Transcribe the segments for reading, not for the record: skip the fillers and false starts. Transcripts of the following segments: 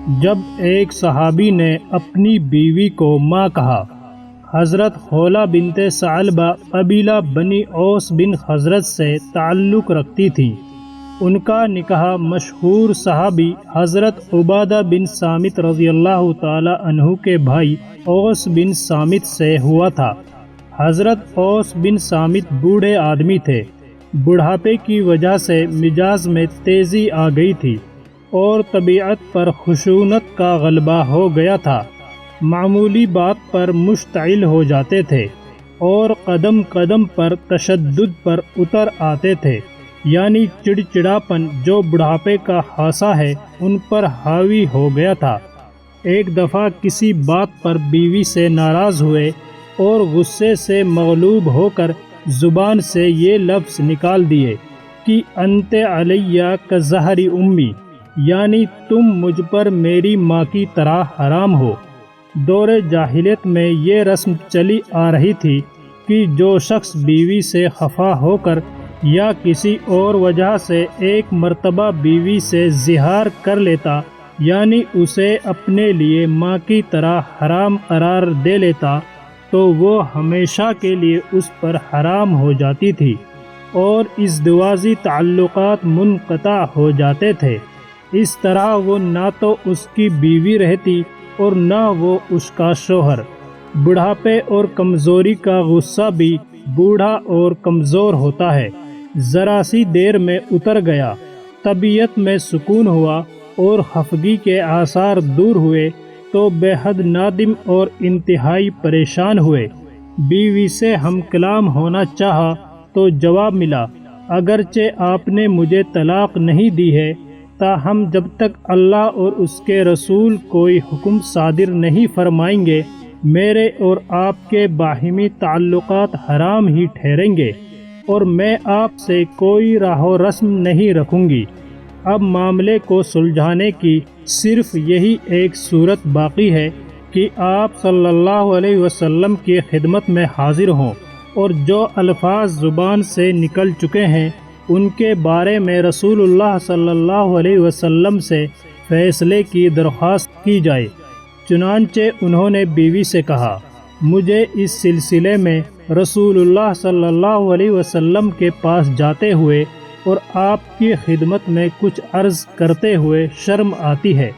جب ایک صحابی نے اپنی بیوی کو ماں کہا، حضرت خولہ بنت ثعلبہ قبیلہ بنی اوس بن خزرج سے تعلق رکھتی تھیں۔ ان کا نکاح مشہور صحابی حضرت عبادہ بن صامت رضی اللہ تعالی عنہ کے بھائی اوس بن صامت سے ہوا تھا۔ حضرت اوس بن صامت بوڑھے آدمی تھے۔ بڑھاپے کی وجہ سے مزاج میں تیزی آ گئی تھی اور طبیعت پر خشونت کا غلبہ ہو گیا تھا۔ معمولی بات پر مشتعل ہو جاتے تھے اور قدم قدم پر تشدد پر اتر آتے تھے، یعنی چڑچڑاپن جو بڑھاپے کا خاصہ ہے ان پر حاوی ہو گیا تھا۔ ایک دفعہ کسی بات پر بیوی سے ناراض ہوئے اور غصے سے مغلوب ہو کر زبان سے یہ لفظ نکال دیے کہ انت علیہ کظہر امی، یعنی تم مجھ پر میری ماں کی طرح حرام ہو۔ دور جاہلیت میں یہ رسم چلی آ رہی تھی کہ جو شخص بیوی سے خفا ہو کر یا کسی اور وجہ سے ایک مرتبہ بیوی سے زہار کر لیتا، یعنی اسے اپنے لیے ماں کی طرح حرام قرار دے لیتا، تو وہ ہمیشہ کے لیے اس پر حرام ہو جاتی تھی اور ازدواجی تعلقات منقطع ہو جاتے تھے۔ اس طرح وہ نہ تو اس کی بیوی رہتی اور نہ وہ اس کا شوہر۔ بڑھاپے اور کمزوری کا غصہ بھی بوڑھا اور کمزور ہوتا ہے، ذرا سی دیر میں اتر گیا، طبیعت میں سکون ہوا اور خفگی کے آثار دور ہوئے تو بے حد نادم اور انتہائی پریشان ہوئے۔ بیوی سے ہم کلام ہونا چاہا تو جواب ملا، اگرچہ آپ نے مجھے طلاق نہیں دی ہے، تاہم جب تک اللہ اور اس کے رسول کوئی حکم صادر نہیں فرمائیں گے، میرے اور آپ کے باہمی تعلقات حرام ہی ٹھہریں گے اور میں آپ سے کوئی راہ و رسم نہیں رکھوں گی۔ اب معاملے کو سلجھانے کی صرف یہی ایک صورت باقی ہے کہ آپ صلی اللہ علیہ وسلم کی خدمت میں حاضر ہوں اور جو الفاظ زبان سے نکل چکے ہیں ان کے بارے میں رسول اللہ صلی اللہ علیہ وسلم سے فیصلے کی درخواست کی جائے۔ چنانچہ انہوں نے بیوی سے کہا، مجھے اس سلسلے میں رسول اللہ صلی اللہ علیہ وسلم کے پاس جاتے ہوئے اور آپ کی خدمت میں کچھ عرض کرتے ہوئے شرم آتی ہے۔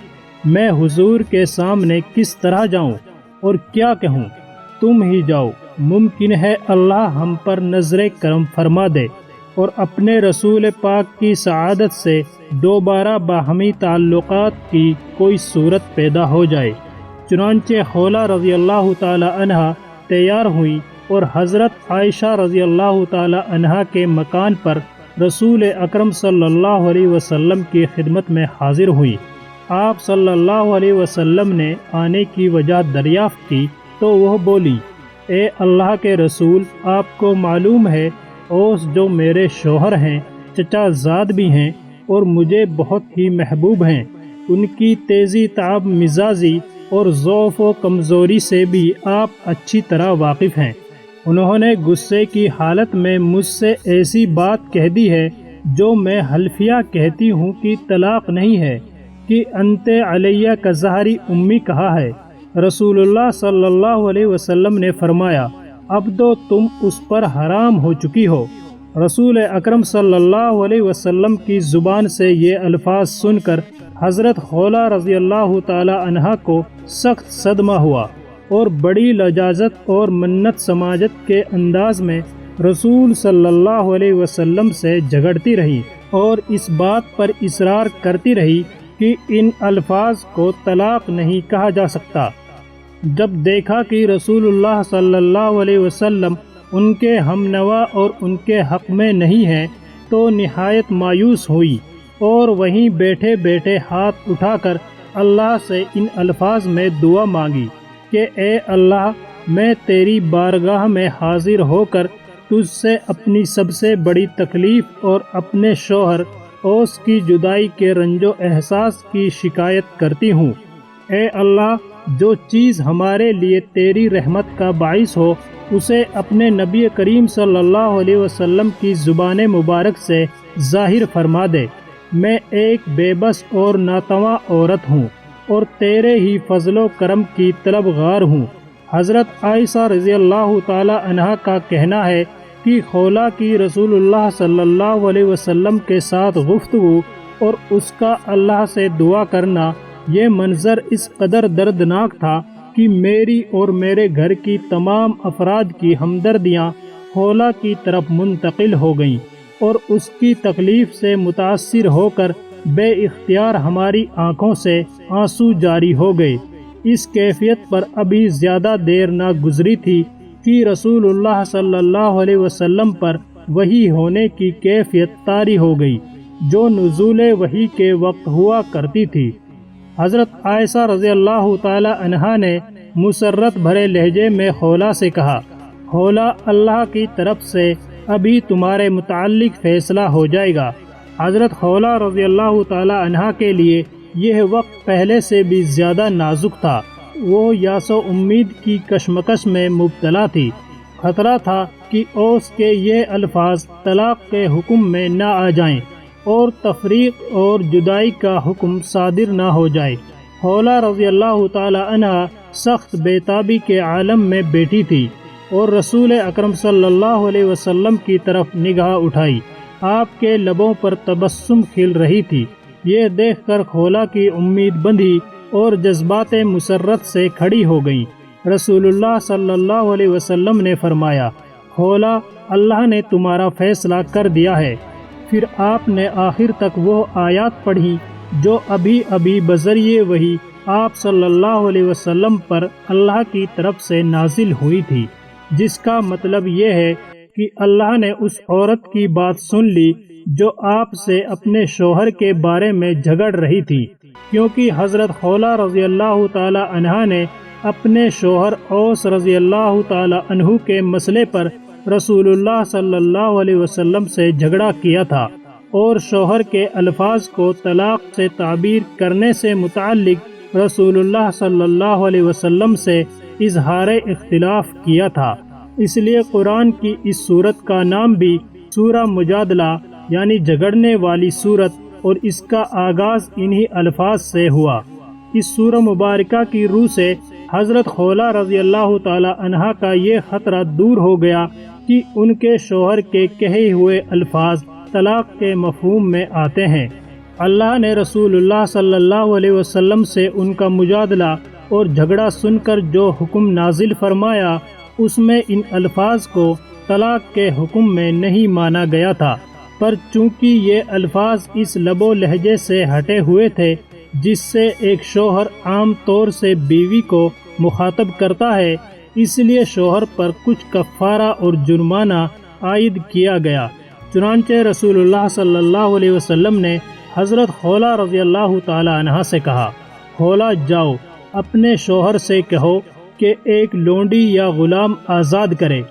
میں حضور کے سامنے کس طرح جاؤں اور کیا کہوں؟ تم ہی جاؤ، ممکن ہے اللہ ہم پر نظر کرم فرما دے اور اپنے رسول پاک کی سعادت سے دوبارہ باہمی تعلقات کی کوئی صورت پیدا ہو جائے۔ چنانچہ خولہ رضی اللہ تعالی عنہا تیار ہوئی اور حضرت عائشہ رضی اللہ تعالی عنہا کے مکان پر رسول اکرم صلی اللہ علیہ وسلم کی خدمت میں حاضر ہوئی۔ آپ صلی اللہ علیہ وسلم نے آنے کی وجہ دریافت کی تو وہ بولی، اے اللہ کے رسول، آپ کو معلوم ہے اوس جو میرے شوہر ہیں، چچا زاد بھی ہیں اور مجھے بہت ہی محبوب ہیں، ان کی تیزی تاب مزاجی اور ضعف و کمزوری سے بھی آپ اچھی طرح واقف ہیں۔ انہوں نے غصے کی حالت میں مجھ سے ایسی بات کہہ دی ہے جو میں حلفیہ کہتی ہوں کہ طلاق نہیں ہے، کہ انت علیہ کظہر امی کہا ہے۔ رسول اللہ صلی اللہ علیہ وسلم نے فرمایا، اب تو تم اس پر حرام ہو چکی ہو۔ رسول اکرم صلی اللہ علیہ وسلم کی زبان سے یہ الفاظ سن کر حضرت خولہ رضی اللہ تعالی عنہا کو سخت صدمہ ہوا اور بڑی لجاجت اور منت سماجت کے انداز میں رسول صلی اللہ علیہ وسلم سے جھگڑتی رہی اور اس بات پر اصرار کرتی رہی کہ ان الفاظ کو طلاق نہیں کہا جا سکتا۔ جب دیکھا کہ رسول اللہ صلی اللہ علیہ وسلم ان کے ہم نوا اور ان کے حق میں نہیں ہیں تو نہایت مایوس ہوئی اور وہیں بیٹھے بیٹھے ہاتھ اٹھا کر اللہ سے ان الفاظ میں دعا مانگی کہ اے اللہ، میں تیری بارگاہ میں حاضر ہو کر تجھ سے اپنی سب سے بڑی تکلیف اور اپنے شوہر اوس کی جدائی کے رنج و احساس کی شکایت کرتی ہوں۔ اے اللہ، جو چیز ہمارے لیے تیری رحمت کا باعث ہو اسے اپنے نبی کریم صلی اللہ علیہ وسلم کی زبان مبارک سے ظاہر فرما دے۔ میں ایک بے بس اور ناتواں عورت ہوں اور تیرے ہی فضل و کرم کی طلبگار ہوں۔ حضرت عائشہ رضی اللہ تعالی عنہا کا کہنا ہے کہ خولا کی رسول اللہ صلی اللہ علیہ وسلم کے ساتھ گفتگو اور اس کا اللہ سے دعا کرنا، یہ منظر اس قدر دردناک تھا کہ میری اور میرے گھر کی تمام افراد کی ہمدردیاں خولا کی طرف منتقل ہو گئیں اور اس کی تکلیف سے متاثر ہو کر بے اختیار ہماری آنکھوں سے آنسو جاری ہو گئے۔ اس کیفیت پر ابھی زیادہ دیر نہ گزری تھی کہ رسول اللہ صلی اللہ علیہ وسلم پر وحی ہونے کی کیفیت طاری ہو گئی، جو نزول وحی کے وقت ہوا کرتی تھی۔ حضرت عائشہ رضی اللہ تعالی عنہا نے مسرت بھرے لہجے میں خولا سے کہا، خولا، اللہ کی طرف سے ابھی تمہارے متعلق فیصلہ ہو جائے گا۔ حضرت خولا رضی اللہ تعالی عنہا کے لیے یہ وقت پہلے سے بھی زیادہ نازک تھا۔ وہ یاس و امید کی کشمکش میں مبتلا تھی۔ خطرہ تھا کہ اوس کے یہ الفاظ طلاق کے حکم میں نہ آ جائیں اور تفریق اور جدائی کا حکم صادر نہ ہو جائے۔ خولا رضی اللہ تعالی عنہا سخت بے تابی کے عالم میں بیٹھی تھی اور رسول اکرم صلی اللہ علیہ وسلم کی طرف نگاہ اٹھائی۔ آپ کے لبوں پر تبسم کھل رہی تھی۔ یہ دیکھ کر خولا کی امید بندھی اور جذبات مسرت سے کھڑی ہو گئیں۔ رسول اللہ صلی اللہ علیہ وسلم نے فرمایا، خولا، اللہ نے تمہارا فیصلہ کر دیا ہے۔ پھر آپ نے آخر تک وہ آیات پڑھی جو ابھی ابھی بذریعہ وحی آپ صلی اللہ علیہ وسلم پر اللہ کی طرف سے نازل ہوئی تھی، جس کا مطلب یہ ہے کہ اللہ نے اس عورت کی بات سن لی جو آپ سے اپنے شوہر کے بارے میں جھگڑ رہی تھی، کیونکہ حضرت خولا رضی اللہ تعالی عنہا نے اپنے شوہر اوس رضی اللہ تعالی عنہ کے مسئلے پر رسول اللہ صلی اللہ علیہ وسلم سے جھگڑا کیا تھا اور شوہر کے الفاظ کو طلاق سے تعبیر کرنے سے متعلق رسول اللہ صلی اللہ علیہ وسلم سے اظہار اختلاف کیا تھا۔ اس لیے قرآن کی اس صورت کا نام بھی سورہ مجادلہ یعنی جھگڑنے والی صورت، اور اس کا آغاز انہی الفاظ سے ہوا۔ اس سورہ مبارکہ کی روح سے حضرت خولا رضی اللہ تعالی عنہا کا یہ خطرہ دور ہو گیا کہ ان کے شوہر کے کہے ہوئے الفاظ طلاق کے مفہوم میں آتے ہیں۔ اللہ نے رسول اللہ صلی اللہ علیہ وسلم سے ان کا مجادلہ اور جھگڑا سن کر جو حکم نازل فرمایا، اس میں ان الفاظ کو طلاق کے حکم میں نہیں مانا گیا تھا، پر چونکہ یہ الفاظ اس لب و لہجے سے ہٹے ہوئے تھے جس سے ایک شوہر عام طور سے بیوی کو مخاطب کرتا ہے، اس لیے شوہر پر کچھ کفارہ اور جرمانہ عائد کیا گیا۔ چنانچہ رسول اللہ صلی اللہ علیہ وسلم نے حضرت خولا رضی اللہ تعالی عنہا سے کہا، خولا، جاؤ اپنے شوہر سے کہو کہ ایک لونڈی یا غلام آزاد کرے۔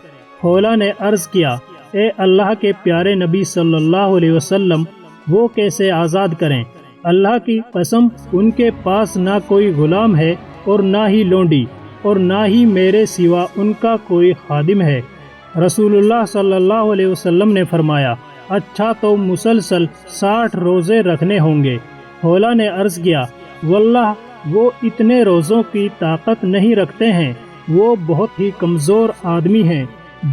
خولا نے عرض کیا، اے اللہ کے پیارے نبی صلی اللہ علیہ وسلم، وہ کیسے آزاد کریں؟ اللہ کی قسم، ان کے پاس نہ کوئی غلام ہے اور نہ ہی لونڈی، اور نہ ہی میرے سوا ان کا کوئی خادم ہے۔ رسول اللہ صلی اللہ علیہ وسلم نے فرمایا، اچھا تو مسلسل 60 روزے رکھنے ہوں گے۔ خولا نے عرض کیا، واللہ وہ اتنے روزوں کی طاقت نہیں رکھتے ہیں، وہ بہت ہی کمزور آدمی ہیں،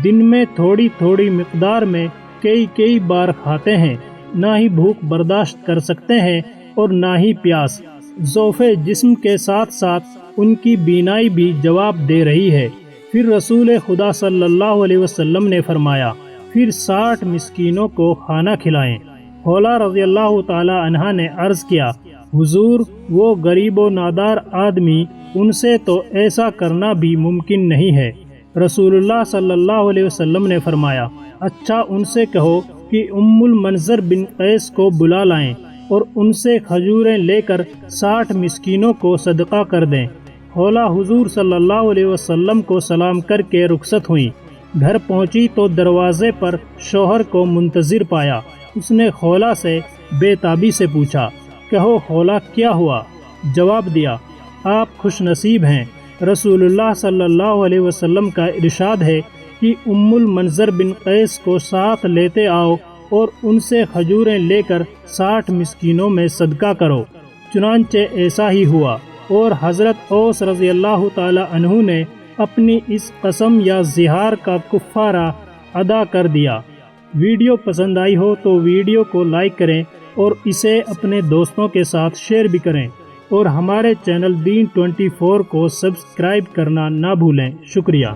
دن میں تھوڑی تھوڑی مقدار میں کئی بار کھاتے ہیں، نہ ہی بھوک برداشت کر سکتے ہیں اور نہ ہی پیاس۔ ضعف جسم کے ساتھ ساتھ ان کی بینائی بھی جواب دے رہی ہے۔ پھر رسول خدا صلی اللہ علیہ وسلم نے فرمایا، پھر 60 مسکینوں کو کھانا کھلائیں۔ خولا رضی اللہ تعالی عنہا نے عرض کیا، حضور، وہ غریب و نادار آدمی، ان سے تو ایسا کرنا بھی ممکن نہیں ہے۔ رسول اللہ صلی اللہ علیہ وسلم نے فرمایا، اچھا ان سے کہو کہ ام المنذر بن قیس کو بلا لائیں اور ان سے کھجوریں لے کر 60 مسکینوں کو صدقہ کر دیں۔ خولا حضور صلی اللہ علیہ وسلم کو سلام کر کے رخصت ہوئیں۔ گھر پہنچی تو دروازے پر شوہر کو منتظر پایا۔ اس نے خولا سے بے تابی سے پوچھا، کہو خولا، کیا ہوا؟ جواب دیا، آپ خوش نصیب ہیں، رسول اللہ صلی اللہ علیہ وسلم کا ارشاد ہے کہ ام المنذر بن قیس کو ساتھ لیتے آؤ اور ان سے کھجوریں لے کر 60 مسکینوں میں صدقہ کرو۔ چنانچہ ایسا ہی ہوا۔ اور حضرت اوس رضی اللہ تعالی عنہ نے اپنی اس قسم یا زہار کا کفارہ ادا کر دیا۔ ویڈیو پسند آئی ہو تو ویڈیو کو لائک کریں اور اسے اپنے دوستوں کے ساتھ شیئر بھی کریں، اور ہمارے چینل دین 24 کو سبسکرائب کرنا نہ بھولیں۔ شکریہ۔